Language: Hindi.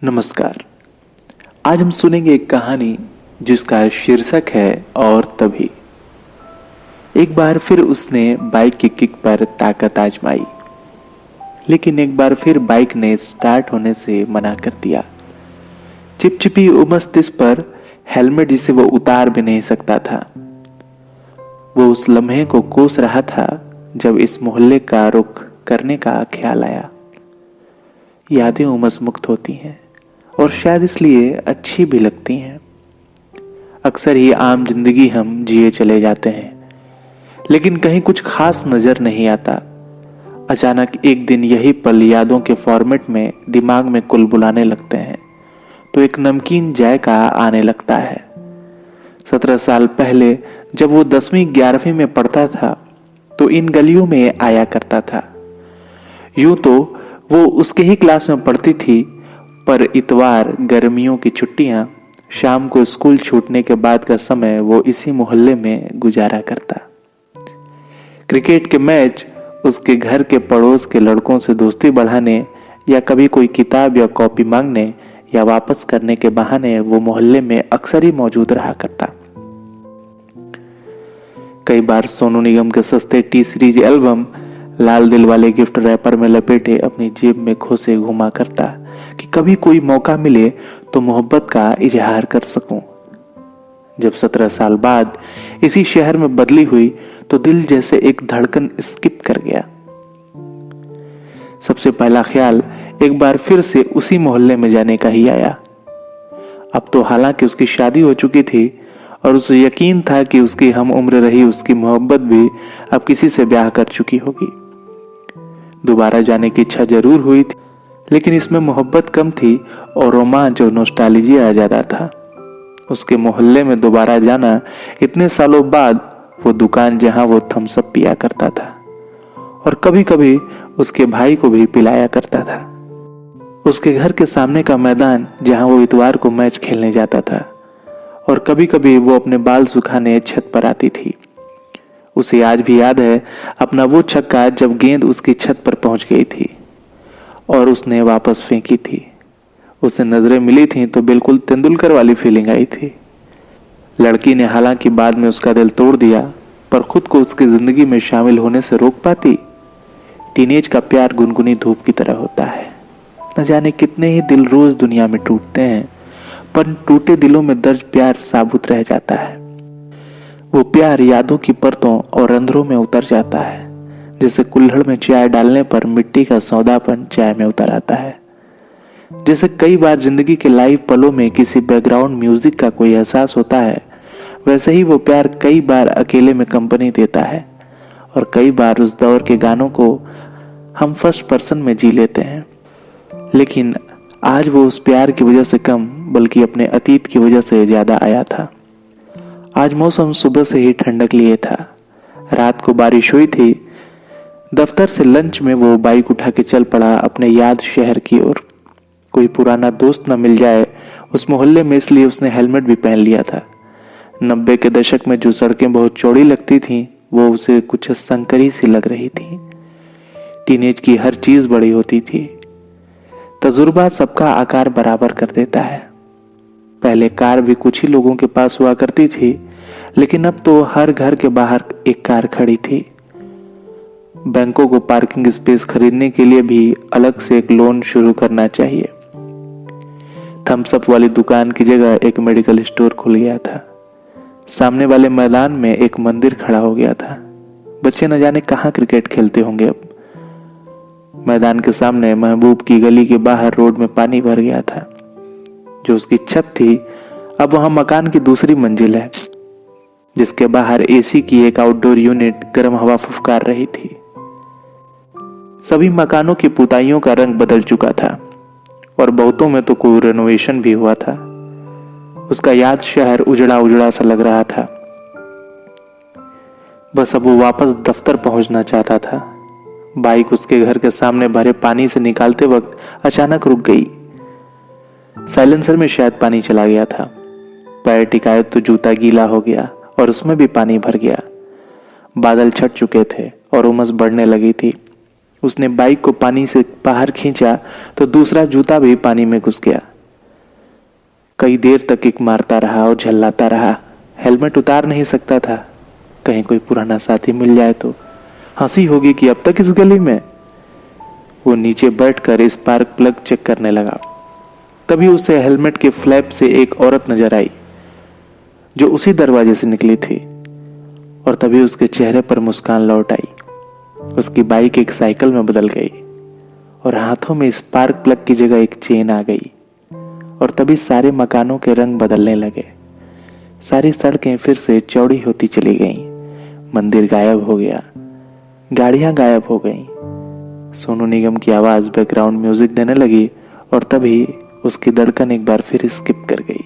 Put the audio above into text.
नमस्कार। आज हम सुनेंगे एक कहानी जिसका शीर्षक है और तभी। एक बार फिर उसने बाइक की किक पर ताकत आजमाई, लेकिन एक बार फिर बाइक ने स्टार्ट होने से मना कर दिया। चिपचिपी उमस तिस पर हेलमेट जिसे वो उतार भी नहीं सकता था। वो उस लम्हे को कोस रहा था जब इस मोहल्ले का रुख करने का ख्याल आया। यादें उमस मुक्त होती हैं और शायद इसलिए अच्छी भी लगती हैं। अक्सर ही आम जिंदगी हम जिए चले जाते हैं, लेकिन कहीं कुछ खास नजर नहीं आता। अचानक एक दिन यही पल यादों के फॉर्मेट में दिमाग में कुलबुलाने लगते हैं तो एक नमकीन जायका आने लगता है। 17 साल पहले जब वो 10वीं 11वीं में पढ़ता था तो इन गलियों में आया करता था। यूं तो वो उसके ही क्लास में पढ़ती थी, पर इतवार, गर्मियों की छुट्टियां, शाम को स्कूल छूटने के बाद का समय वो इसी मोहल्ले में गुजारा करता। क्रिकेट के मैच, उसके घर के पड़ोस के लड़कों से दोस्ती बढ़ाने या कभी कोई किताब या कॉपी मांगने या वापस करने के बहाने वो मोहल्ले में अक्सर ही मौजूद रहा करता। कई बार सोनू निगम के सस्ते टी सीरीज एल्बम लाल दिल वाले गिफ्ट रैपर में लपेटे अपनी जेब में खोसे घुमा करता कि कभी कोई मौका मिले तो मोहब्बत का इजहार कर सकूं। जब 17 साल बाद इसी शहर में बदली हुई तो दिल जैसे एक धड़कन स्किप कर गया। सबसे पहला ख्याल एक बार फिर से उसी मोहल्ले में जाने का ही आया। अब तो हालांकि उसकी शादी हो चुकी थी और उसे यकीन था कि उसकी हम उम्र रही उसकी मोहब्बत भी अब किसी से ब्याह कर चुकी होगी। दोबारा जाने की इच्छा जरूर हुई थी, लेकिन इसमें मोहब्बत कम थी और रोमांच और नॉस्टैल्जिया आ जाता था। उसके मोहल्ले में दोबारा जाना, इतने सालों बाद वो दुकान जहां वो थम्स अप पिया करता था और कभी कभी उसके भाई को भी पिलाया करता था। उसके घर के सामने का मैदान जहां वो इतवार को मैच खेलने जाता था और कभी कभी वो अपने बाल सुखाने छत पर आती थी। उसे आज भी याद है अपना वो छक्का जब गेंद उसकी छत पर पहुंच गई थी और उसने वापस फेंकी थी। उसे नजरें मिली थीं तो बिल्कुल तेंदुलकर वाली फीलिंग आई थी। लड़की ने हालांकि बाद में उसका दिल तोड़ दिया, पर खुद को उसकी जिंदगी में शामिल होने से रोक पाती। टीनेज का प्यार गुनगुनी धूप की तरह होता है। न जाने कितने ही दिल रोज दुनिया में टूटते हैं, पर टूटे दिलों में दर्द प्यार साबुत रह जाता है। वो प्यार यादों की परतों और रंध्रों में उतर जाता है, जैसे कुल्हड़ में चाय डालने पर मिट्टी का सौंधापन चाय में उतर आता है। जैसे कई बार जिंदगी के लाइव पलों में किसी बैकग्राउंड म्यूजिक का कोई एहसास होता है, वैसे ही वो प्यार कई बार अकेले में कंपनी देता है और कई बार उस दौर के गानों को हम फर्स्ट पर्सन में जी लेते हैं। लेकिन आज वो उस प्यार की वजह से कम, बल्कि अपने अतीत की वजह से ज्यादा आया था। आज मौसम सुबह से ही ठंडक लिए था। रात को बारिश हुई थी। दफ्तर से लंच में वो बाइक उठा के चल पड़ा अपने याद शहर की ओर। कोई पुराना दोस्त न मिल जाए उस मोहल्ले में, इसलिए उसने हेलमेट भी पहन लिया था। 90 के दशक में जो सड़कें बहुत चौड़ी लगती थीं, वो उसे कुछ संकरी सी लग रही थी। टीनेज की हर चीज बड़ी होती थी। तजुर्बा सबका आकार बराबर कर देता है। पहले कार भी कुछ ही लोगों के पास हुआ करती थी, लेकिन अब तो हर घर के बाहर एक कार खड़ी थी। बैंकों को पार्किंग स्पेस खरीदने के लिए भी अलग से एक लोन शुरू करना चाहिए। थम्स अप वाली दुकान की जगह एक मेडिकल स्टोर खुल गया था। सामने वाले मैदान में एक मंदिर खड़ा हो गया था। बच्चे न जाने कहां क्रिकेट खेलते होंगे अब। मैदान के सामने महबूब की गली के बाहर रोड में पानी भर गया था। जो उसकी छत थी, अब वहां मकान की दूसरी मंजिल है, जिसके बाहर एसी की एक आउटडोर यूनिट गर्म हवा फुफकार रही थी। सभी मकानों की पुताइयों का रंग बदल चुका था और बहुतों में तो कोई रेनोवेशन भी हुआ था। उसका याद शहर उजड़ा उजड़ा सा लग रहा था। बस अब वो वापस दफ्तर पहुंचना चाहता था। बाइक उसके घर के सामने भरे पानी से निकालते वक्त अचानक रुक गई। साइलेंसर में शायद पानी चला गया था। पैर टिकाए तो जूता गीला हो गया और उसमें भी पानी भर गया। बादल छट चुके थे और उमस बढ़ने लगी थी। उसने बाइक को पानी से बाहर खींचा तो दूसरा जूता भी पानी में घुस गया। कई देर तक किक मारता रहा और झल्लाता रहा। हेलमेट उतार नहीं सकता था, कहीं कोई पुराना साथी मिल जाए तो हंसी होगी कि अब तक इस गली में। वो नीचे बैठकर स्पार्क प्लग चेक करने लगा। तभी उसे हेलमेट के फ्लैप से एक औरत नजर आई जो उसी दरवाजे से निकली थी, और तभी उसके चेहरे पर मुस्कान लौट आई। उसकी बाइक एक साइकिल में बदल गई और हाथों में स्पार्क प्लग की जगह एक चेन आ गई। और तभी सारे मकानों के रंग बदलने लगे। सारी सड़कें फिर से चौड़ी होती चली गईं। मंदिर गायब हो गया, गाड़ियां गायब हो गईं। सोनू निगम की आवाज बैकग्राउंड म्यूजिक देने लगी और तभी उसकी धड़कन एक बार फिर स्किप कर गई।